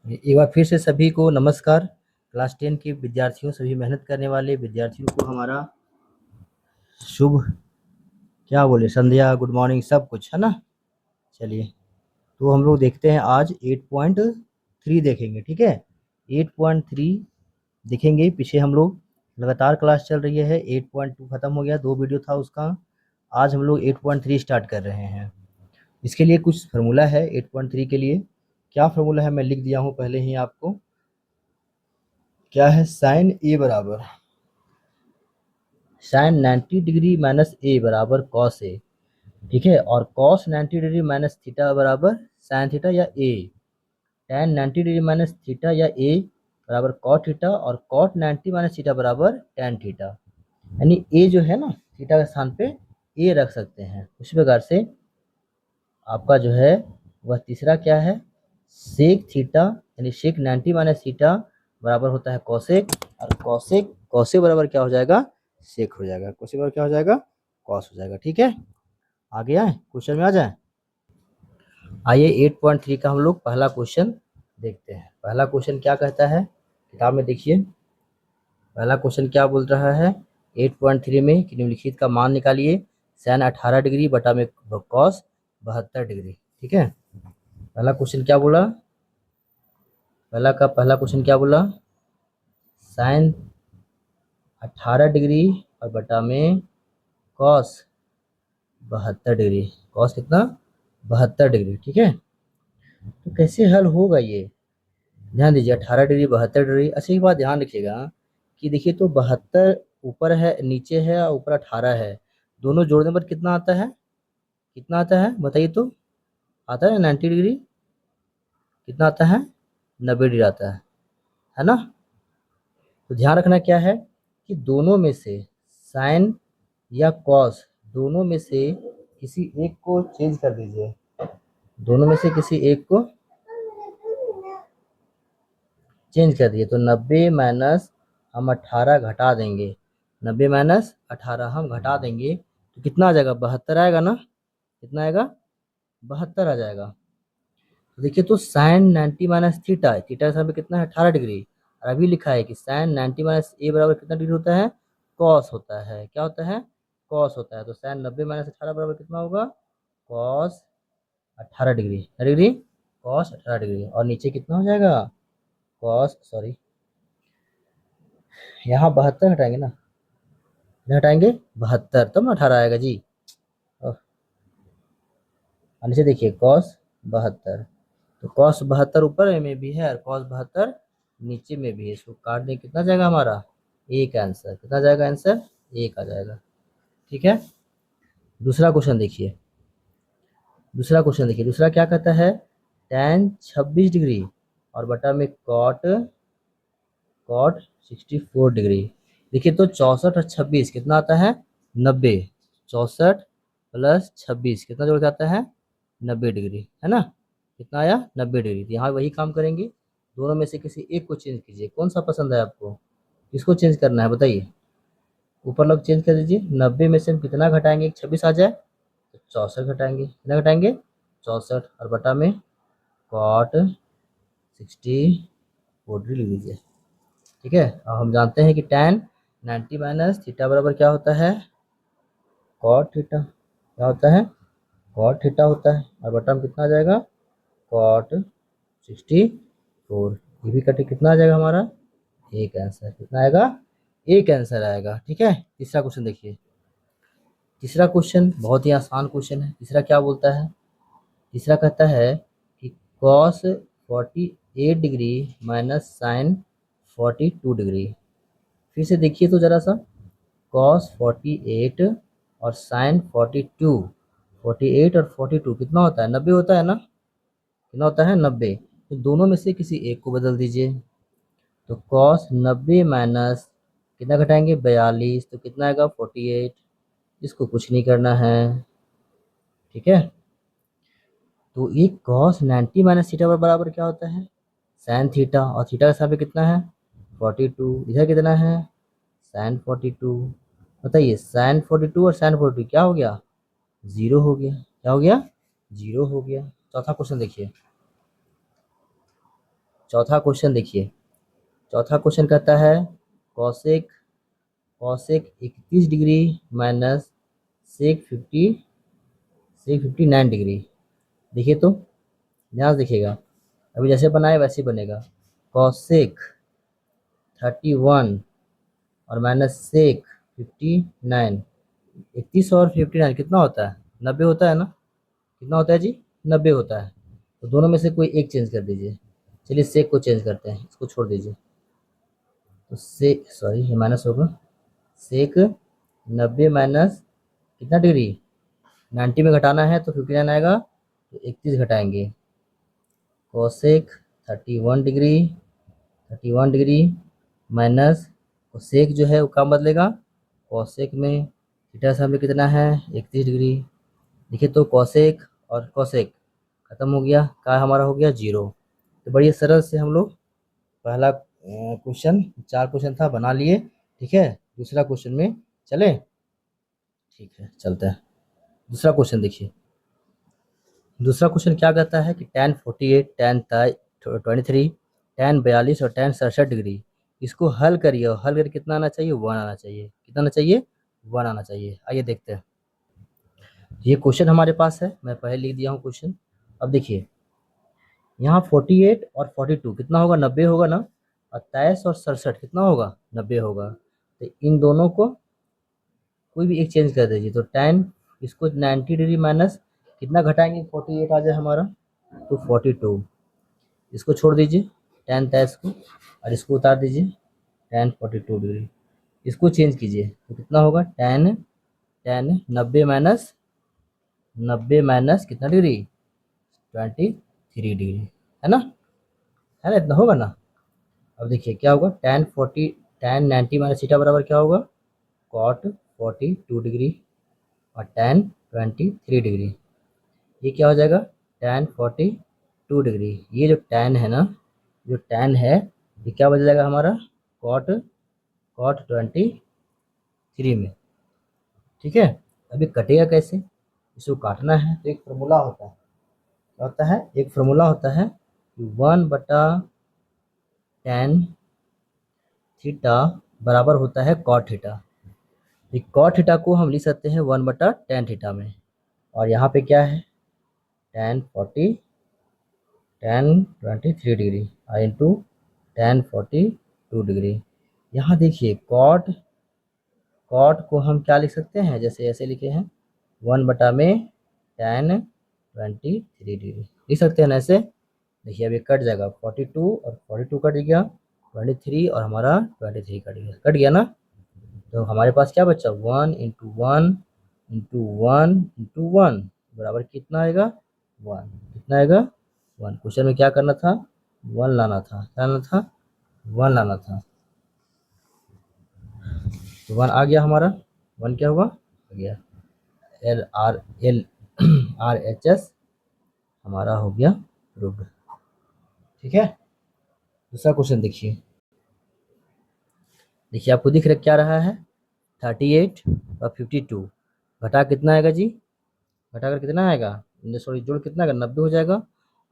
एक बार फिर से सभी को नमस्कार। क्लास 10 के विद्यार्थियों, सभी मेहनत करने वाले विद्यार्थियों को हमारा शुभ, क्या बोले, संध्या, गुड मॉर्निंग, सब कुछ है ना। चलिए, तो हम लोग देखते हैं आज 8.3 देखेंगे। ठीक है, 8.3 देखेंगे। पीछे हम लोग लगातार क्लास चल रही है, 8.2 खत्म हो गया, 2 वीडियो था उसका। आज हम लोग 8.3 स्टार्ट कर रहे हैं। इसके लिए कुछ फार्मूला है 8.3 के लिए। क्या फार्मूला है मैं लिख दिया हूँ पहले ही आपको। क्या है? साइन ए बराबर साइन 90 डिग्री माइनस ए बराबर कॉस ए। ठीक है, और कॉस 90 डिग्री माइनस थीटा बराबर साइन थीटा या ए। tan 90 डिग्री माइनस थीटा या ए बराबर कॉट थीटा, और कॉट 90 माइनस थीटा बराबर tan थीटा। यानी ए जो है ना, थीटा के स्थान पे ए रख सकते हैं। उसी प्रकार से आपका जो है वह तीसरा क्या है, सेक थीटा, यानी सेक 90 माइनस थीटा बराबर होता है कॉसेक, और कॉसेक कॉसे बराबर क्या हो जाएगा, सेक हो जाएगा। कॉसे बराबर क्या हो जाएगा, कॉस हो जाएगा। ठीक है, आगे आए, क्वेश्चन में आ जाए। आइए 8.3 का हम लोग पहला क्वेश्चन देखते हैं। पहला क्वेश्चन क्या कहता है, किताब में देखिए। पहला क्वेश्चन क्या बोल रहा है, 8.3 में कि निम्नलिखित का मान निकालिए। साइन 18 डिग्री बटा में कॉस 72 डिग्री। ठीक है, पहला क्वेश्चन क्या बोला, पहला क्वेश्चन क्या बोला, साइन 18 डिग्री और बटा में कॉस 72 डिग्री। कॉस कितना, 72 डिग्री। ठीक है, तो कैसे हल होगा ये, ध्यान दीजिए। 18 डिग्री 72 डिग्री। अच्छा, एक बात ध्यान रखिएगा कि देखिए, तो 72 ऊपर है, नीचे है, और ऊपर 18 है। दोनों जोड़ने पर कितना आता है, कितना आता है बताइए तो। आता है 90 डिग्री, कितना आता है, 90 डिग्री आता है ना। तो ध्यान रखना क्या है कि दोनों में से साइन या कॉस, दोनों में से किसी एक को चेंज कर दीजिए। दोनों में से किसी एक को चेंज कर दिए तो 90 माइनस हम 18 घटा देंगे। 90 माइनस 18 हम घटा देंगे तो कितना आ जाएगा, 72 आएगा ना। कितना आएगा, 72 आ जाएगा। तो देखिए, तो साइन 90 माइनस थीटा, थीटा के सामने कितना है, 18 डिग्री। और अभी लिखा है कि साइन 90 माइनस ए बराबर कितना डिग्री होता है, कॉस होता है। क्या होता है, कॉस होता है। तो साइन 90 माइनस 18 बराबर कितना होगा, cos 18 degree. Degree cos 18 degree, और नीचे कितना हो जाएगा, कॉस, सॉरी, यहाँ 72 हटाएंगे ना, इधर हटाएंगे 72, तब ना 18 आएगा जी। और नीचे देखिए कॉस 72, तो कॉस 72 ऊपर में भी है और कॉस 72 नीचे में भी है। इसको काट दें, कितना जाएगा हमारा, एक आंसर। कितना जाएगा आंसर, एक आ जाएगा। ठीक है, दूसरा क्वेश्चन देखिए। दूसरा क्या कहता है, tan 26 डिग्री और बटा में कॉट कॉट 64 डिग्री। देखिए, तो 64 और 26 कितना आता है, 90। 64 प्लस 26 कितना जोड़ के आता है, 90 डिग्री, है ना। कितना आया, 90 डिग्री। तो यहाँ वही काम करेंगे, दोनों में से किसी एक को चेंज कीजिए। कौन सा पसंद है आपको, किसको चेंज करना है बताइए। ऊपर लोग चेंज कर दीजिए। 90 में से हम कितना घटाएंगे, 26 आ जाए तो 64 घटाएंगे। कितना घटाएंगे, 64, और बटा में कॉट 64 डिग्री लिख लीजिए। ठीक है, अब हम जानते हैं कि tan 90 माइनस थीटा बराबर क्या होता है, कॉट थीटा। क्या होता है, कॉट थीटा होता है, और बटा में कितना आ जाएगा, कॉट 64। ये भी कटे, कितना आ जाएगा हमारा, एक आंसर। कितना आएगा, एक आंसर आएगा। ठीक है, तीसरा क्वेश्चन देखिए। तीसरा क्वेश्चन बहुत ही आसान क्वेश्चन है। तीसरा क्या बोलता है, तीसरा कहता है कि cos 48 degree minus sine 42 degree. फिर से देखिए तो जरा सा, कॉस 48 और साइन 42। 48 और 42 कितना होता है, 90 होता है ना। कितना होता है, 90। तो दोनों में से किसी एक को बदल दीजिए। तो कॉस 90 माइनस कितना घटाएंगे, 42, तो कितना आएगा, 48। इसको कुछ नहीं करना है। ठीक है, तो ये कॉस 90 माइनस थीटा बराबर क्या होता है, साइन थीटा, और थीटा के सामने कितना है, 42। इधर कितना है, साइन 42। बताइए, साइन 42 और साइन 42 क्या हो गया, जीरो हो गया। क्या हो गया, जीरो हो गया। चौथा क्वेश्चन देखिए। चौथा क्वेश्चन देखिए, चौथा क्वेश्चन कहता है cosec cosec 31 degree minus sec 59 degree. देखिए तो ध्यान से देखिएगा, अभी जैसे बनाए वैसे ही बनेगा। कॉसेक 31 और माइनस सेक 59, 31 और 59 कितना होता है? 90 होता है ना? कितना होता है जी? 90 होता है। तो दोनों में से कोई एक चेंज कर दीजिए। चलिए सेक को चेंज करते हैं, इसको छोड़ दीजिए। तो सेक, सॉरी ये माइनस होगा, सेक 90 माइनस कितना डिग्री? 90 में घटाना है तो 59 आएगा, तो 31 घटाएंगे। कोसेक 31 डिग्री माइनस कोसेक जो है वो काम बदलेगा, कोसेक में थीटा से हमें कितना है? 31 डिग्री। देखिए तो कोसेक और कोसेक खत्म हो गया, का हमारा हो गया 0। तो बड़ी सरल से हम लोग पहला क्वेश्चन, 4 क्वेश्चन था, बना लिए। ठीक है, दूसरा क्वेश्चन में चले। ठीक है चलते हैं। दूसरा क्वेश्चन देखिए, दूसरा क्वेश्चन क्या कहता है कि tan 48, tan 23, tan 42 और tan 67 डिग्री, इसको हल करिए और हल करके कितना आना चाहिए? 1 आना चाहिए। कितना आना चाहिए? 1 आना चाहिए। आइए देखते हैं। ये क्वेश्चन हमारे पास है, मैं पहले लिख दिया हूँ क्वेश्चन। अब देखिए यहाँ 48 और 42 कितना होगा? 90 होगा ना। और 23 और 67 कितना होगा? 90 होगा। तो इन दोनों को कोई भी एक चेंज कर दीजिए। तो tan, इसको 90 डिग्री माइनस कितना घटाएंगे? 48 आ जाए हमारा, तो 42। इसको छोड़ दीजिए tan 23 को, और इसको उतार दीजिए tan 42 डिग्री। इसको चेंज कीजिए तो कितना होगा? tan tan 90 माइनस कितना डिग्री? 23 डिग्री, है ना? है ना? इतना होगा ना। अब देखिए क्या होगा, tan 90 माइनस थीटा बराबर क्या होगा? cot 42 डिग्री और tan 23 डिग्री। ये क्या हो जाएगा? tan 42 degree. ये जो tan है ना, जो tan है ये क्या बदल जाएगा हमारा? cot 23 में। ठीक है, अभी कटेगा कैसे? इसको काटना है तो एक फार्मूला होता है। क्या होता है? एक फार्मूला होता है कि 1/tan थीटा बराबर होता है cot थीटा। cot थीटा को हम लिख सकते हैं 1/tan थीटा में। और यहाँ पे क्या है? tan 23 degree into tan 42 degree. यहाँ देखिए कॉट को हम क्या लिख सकते हैं? जैसे ऐसे लिखे हैं 1/tan 23 डिग्री लिख सकते हैं ना ऐसे। देखिए अभी कट जाएगा, 42 और 42 कट गया, 23 और हमारा 23 कट गया ना। तो हमारे पास क्या बचा? 1 इंटू 1 बराबर कितना आएगा? 1। कितना आएगा? 1। क्वेश्चन में क्या करना था? 1 लाना था। क्या लाना था? 1 लाना था। तो 1 आ गया हमारा। 1 क्या हुआ? आ गया LRHS हमारा हो गया प्रूव्ड। ठीक है, दूसरा क्वेश्चन देखिए। देखिए आपको दिख रहा क्या रहा है? 38 और 52 घटा कितना आएगा जी? घटाकर कितना आएगा? सॉरी जोड़ कितना आएगा? 90 हो जाएगा।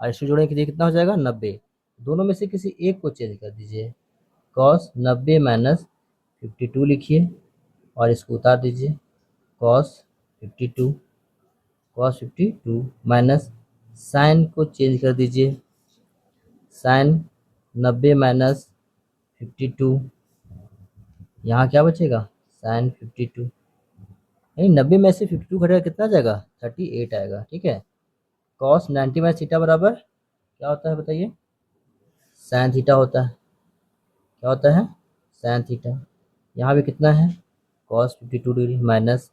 और इसको जोड़ने के लिए कितना हो जाएगा? 90। दोनों में से किसी एक को चेंज कर दीजिए। कॉस 90 माइनस 52 लिखिए और इसको उतार दीजिए। कॉस 52 माइनस साइन को चेंज कर दीजिए। साइन 90 माइनस 52, यहाँ क्या बचेगा? साइन 52। नहीं, 90 में से 52 घटेगा कितना जाएगा? 38 आएगा। ठीक है, कॉस 90 माइनस थीटा बराबर क्या होता है बताइए? साइन थीटा होता है। क्या होता है? Sine theta. यहाँ भी कितना है? कॉस 52 डिग्री माइनस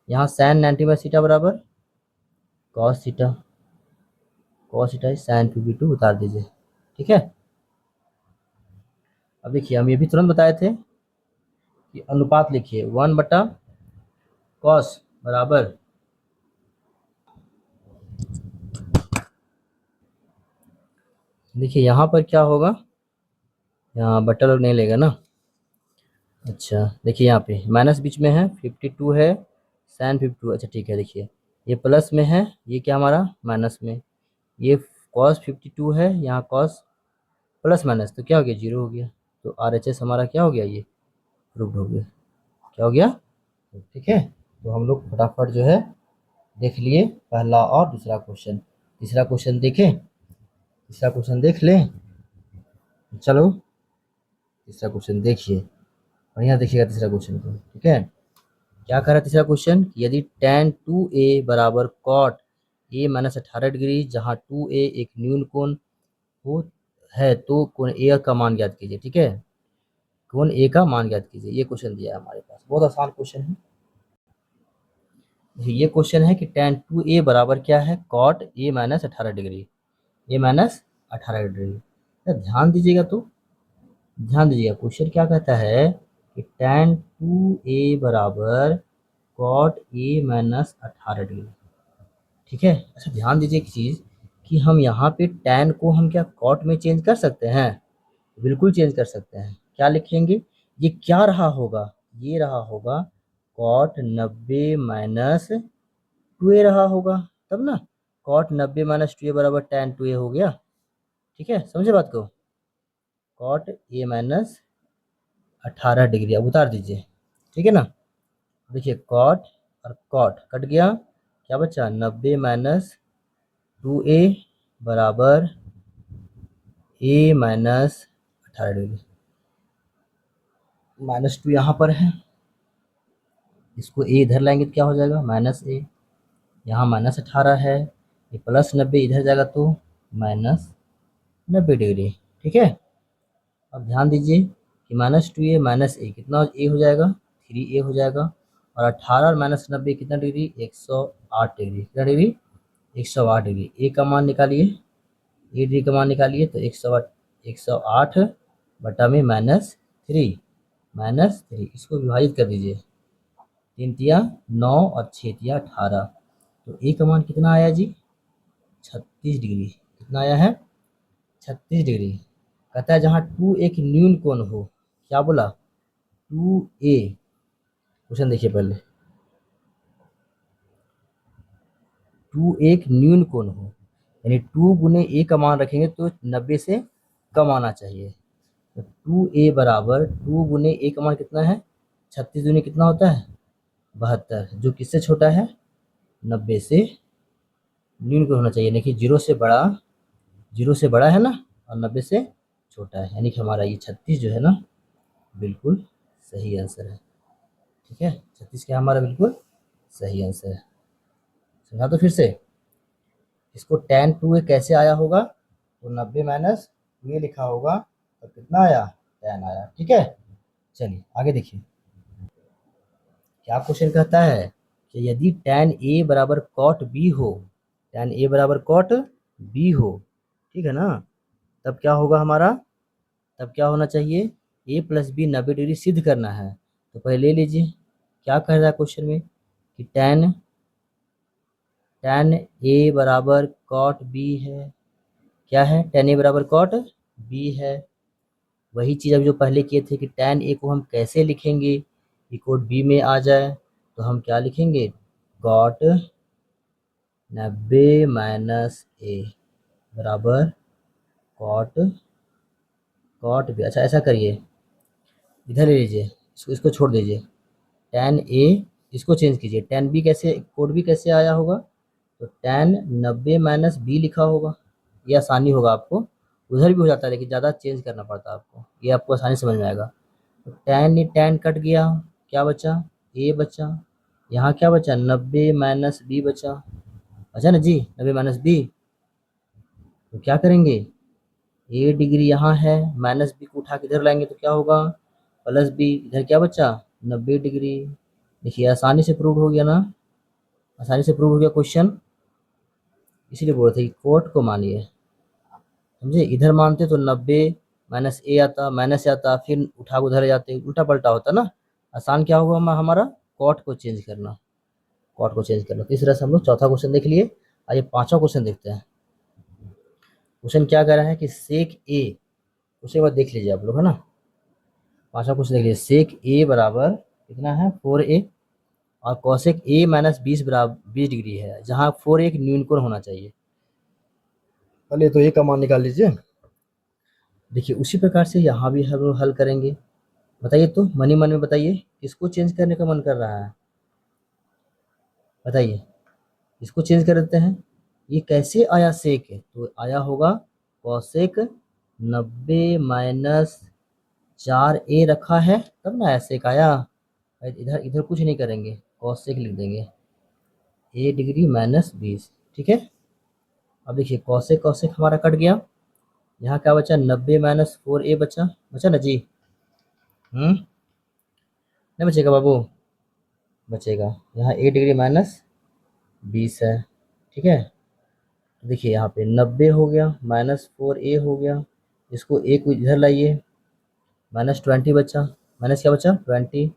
यहाँ साइन 90 माइनस थीटा बराबर cos theta. Cos theta sine 52 उतार दीजिए। ठीक है, अब देखिए हम ये भी तुरंत बताए थे कि अनुपात लिखिए 1/cos बराबर, देखिए यहाँ पर क्या होगा? यहाँ बट्टा लोग नहीं लेगा ना। अच्छा देखिए यहाँ पे माइनस बीच में है, 52 है, साइन 52। अच्छा ठीक है, देखिए ये प्लस में है, ये क्या हमारा माइनस में। ये कॉस 52 है, यहाँ कॉस प्लस माइनस तो क्या हो गया, 0 हो गया। तो RHS हमारा क्या हो गया, ये प्रूव्ड हो गया। क्या हो गया, ठीक है। तो हम लोग फटाफट जो है देख लिए पहला और दूसरा क्वेश्चन। तीसरा क्वेश्चन देखें, तीसरा क्वेश्चन देख लें। चलो तीसरा क्वेश्चन देखिए, बढ़िया देखिएगा तीसरा क्वेश्चन को, ठीक है। क्या कह रहा है तीसरा क्वेश्चन, यदि tan 2a बराबर cot a माइनस 18 डिग्री, जहाँ 2a एक न्यून कोण हो है, तो कोण a का मान ज्ञात कीजिए, ठीक है। कोण a का मान ज्ञात कीजिए, ये क्वेश्चन दिया है हमारे पास, बहुत आसान क्वेश्चन है। ये क्वेश्चन है कि tan 2a बराबर क्या है, cot a minus 18 degree, a minus 18 degree. तो ध्यान दीजिएगा, तो ध्यान दीजिएगा क्वेश्चन क्या कहता है कि tan 2a बराबर cot a माइनस 18 डिग्री, ठीक है। अच्छा ध्यान दीजिए एक चीज़ कि हम यहाँ पे tan को हम क्या cot में चेंज कर सकते हैं, बिल्कुल चेंज कर सकते हैं। क्या लिखेंगे, ये क्या रहा होगा, ये रहा होगा cot 90 माइनस 2a रहा होगा, तब ना cot 90 माइनस 2a बराबर tan 2a हो गया, ठीक है। समझे बात को, cot a माइनस 18 डिग्री अब उतार दीजिए, ठीक है ना। देखिए कॉट और कॉट कट गया, क्या बचा 90 माइनस 2a बराबर a माइनस 18 डिग्री। -2 यहाँ पर है, इसको a इधर लाएंगे तो क्या हो जाएगा -a, यहाँ -18 है, ये +90 इधर जाएगा तो -90 डिग्री, ठीक है। अब ध्यान दीजिए कि -2a -a कितना a हो जाएगा 3a हो जाएगा, और 18 और -90 कितना डिग्री 108 डिग्री, कितना डिग्री 108 डिग्री। ए का मान निकालिए, ए डिग्री का मान निकालिए तो 108 बटा में -3, इसको विभाजित कर दीजिए, 3 तिया 9 और 6 तिया 18, तो ए का मान कितना आया जी 36 डिग्री। कितना आया है 36 डिग्री। कहता है जहाँ 2 एक न्यून कोण हो, क्या बोला 2a, क्वेश्चन देखिए पहले, 2 एक न्यून कोण हो, यानी 2 गुने a का मान रखेंगे तो 90 से कम आना चाहिए। तो 2a बराबर 2 गुने a का मान कितना है 36 दूनी कितना होता है 72, जो किससे छोटा है 90 से न्यून कोण होना चाहिए, यानी कि 0 से बड़ा, 0 से बड़ा है ना, और 90 से छोटा है, यानी कि हमारा ये 36 जो है ना बिल्कुल सही आंसर है, ठीक है। 36 क्या हमारा बिल्कुल सही आंसर है। समझा तो फिर से, इसको tan 2a कैसे आया होगा, तो 90 माइनस 2a लिखा होगा तो कितना आया tan आया, ठीक है। चलिए आगे देखिए, क्या क्वेश्चन कहता है कि यदि tan a बराबर cot b हो, tan a बराबर cot b हो, ठीक है ना, तब क्या होगा हमारा, तब क्या होना चाहिए a प्लस बी 90 डिग्री सिद्ध करना है। तो पहले ले लीजिए, क्या कह रहा है क्वेश्चन में कि tan a बराबर cot b है, क्या है tan a बराबर cot b है। वही चीज़ अब जो पहले किए थे कि tan a को हम कैसे लिखेंगे कि कोड b में आ जाए, तो हम क्या लिखेंगे cot 90 माइनस a बराबर cot b। अच्छा ऐसा करिए, इधर ले लीजिए, इसको छोड़ दीजिए, tan a इसको चेंज कीजिए, tan b कैसे, कोड b कैसे आया होगा, तो tan 90 माइनस बी लिखा होगा, ये आसानी होगा आपको, उधर भी हो जाता है लेकिन ज़्यादा चेंज करना पड़ता है आपको, ये आपको आसानी समझ में आएगा। तो tan कट गया, क्या बचा a बचा, यहाँ क्या बचा 90 माइनस बी बचा ना जी, 90 माइनस बी। तो क्या करेंगे ए डिग्री यहाँ है, माइनस बी को उठा के इधर लाएंगे तो क्या होगा प्लस बी, इधर क्या बचा 90 डिग्री। देखिए आसानी से प्रूव हो गया ना, आसानी से प्रूव हो गया क्वेश्चन, इसीलिए बोल रहे थे कि कोट को मानिए, समझे। इधर मानते तो 90 माइनस ए आता, माइनस से आता, फिर उठा उधर जाते, उल्टा पलटा होता ना। आसान क्या होगा हमारा कोट को चेंज करना, कोट को चेंज करना। तो इस तरह से हम लोग चौथा क्वेश्चन देख लिए। आइए पांचवा क्वेश्चन देखते हैं। क्वेश्चन क्या कह रहा है कि सेक ए, उसके बाद देख लीजिए आप लोग, है ना। पांचवा क्वेश्चन देख लीजिए, सेक ए बराबर कितना है 4a, और कॉसेक ए माइनस 20 बराबर 20 डिग्री है, जहाँ 4 एक न्यून कोण होना चाहिए। पहले तो ए का मान निकाल लीजिए, देखिए उसी प्रकार से यहाँ भी हम लोग हल करेंगे। बताइए तो मन ही मन में बताइए, किसको चेंज करने का मन कर रहा है? बताइए, इसको चेंज कर देते हैं। ये कैसे आया सेक? तो आया होगा कॉसेक 90 - 4a रखा है तब ना ऐसे सेक आया। इधर इधर कुछ नहीं करेंगे, कॉसेक लिख देंगे, a डिग्री - 20। ठीक है, अब देखिए कॉसेक कॉसेक हमारा कट गया। यहाँ क्या बचा? 90 - 4a बचा, बचा ना जी? नहीं बचेगा बाबू? बचेगा। यहाँ a डिग्री - 20 है। ठीक है, तो देखिए यहाँ पे 90 हो गया, -4a हो गया, इसको a को इधर लाइए, -20 बचा, माइनस क्या बचा? 20,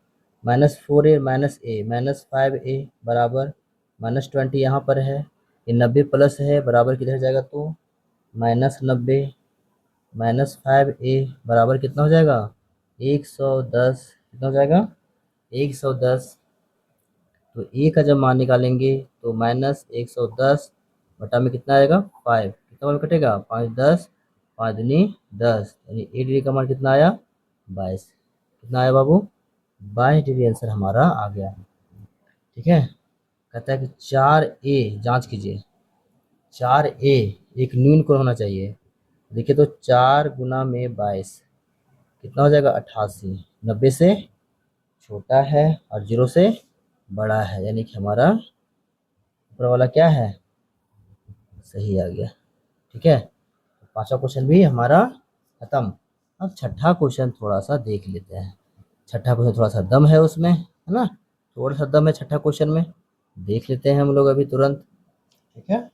-4a -5a बराबर -20 यहाँ पर है, ये 90 प्लस है बराबर किधर जाएगा? तो -90 -5a बराबर कितना हो जाएगा? 110। कितना हो जाएगा? 110। तो ए का जब मान निकालेंगे तो -110 बटा में कितना आएगा? 5। कितना मान कटेगा? 5 10, 5 दूनी 10, यानी ए डिग्री का मान कितना आया? 22। कितना आया बाबू? 22 डिग्री आंसर हमारा आ गया। ठीक है, कहता है कि 4a जांच कीजिए, 4a एक न्यून कोण होना चाहिए। देखिए तो 4 × 22 कितना हो जाएगा? 88। 90 से छोटा है और 0 से बड़ा है, यानी कि हमारा ऊपर वाला क्या है? सही आ गया। ठीक है, पांचवा क्वेश्चन भी हमारा खत्म। अब छठा क्वेश्चन थोड़ा सा देख लेते हैं। छठा क्वेश्चन थोड़ा सा दम है उसमें, है ना? थोड़ा सा दम है छठा क्वेश्चन में, देख लेते हैं हम लोग अभी तुरंत। ठीक है,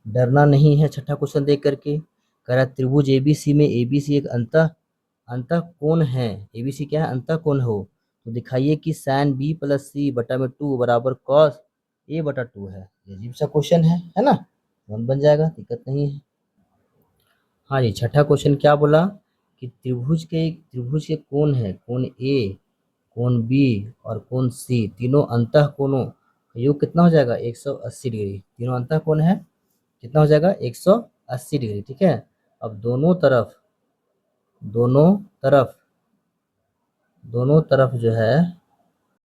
डरना नहीं है छठा क्वेश्चन देख करके। कह रहा है त्रिभुज एबीसी में एबीसी एक अंतः कोण है। एबीसी क्या है? अंतः कोण हो तो दिखाइए कि साइन बी प्लस सी बटा में 2 बराबर कॉस ए बटा 2 है। ये अजीब सा क्वेश्चन है ना? बन जाएगा, दिक्कत नहीं है। हाँ जी, छठा क्वेश्चन क्या बोला कि त्रिभुज के कोण है, कोण ए, कोण बी और कोण सी, तीनों अंतः कोणों का योग कितना हो जाएगा? 180 डिग्री। तीनों अंतः कोण है, कितना हो जाएगा? 180 डिग्री। ठीक है, अब दोनों तरफ जो है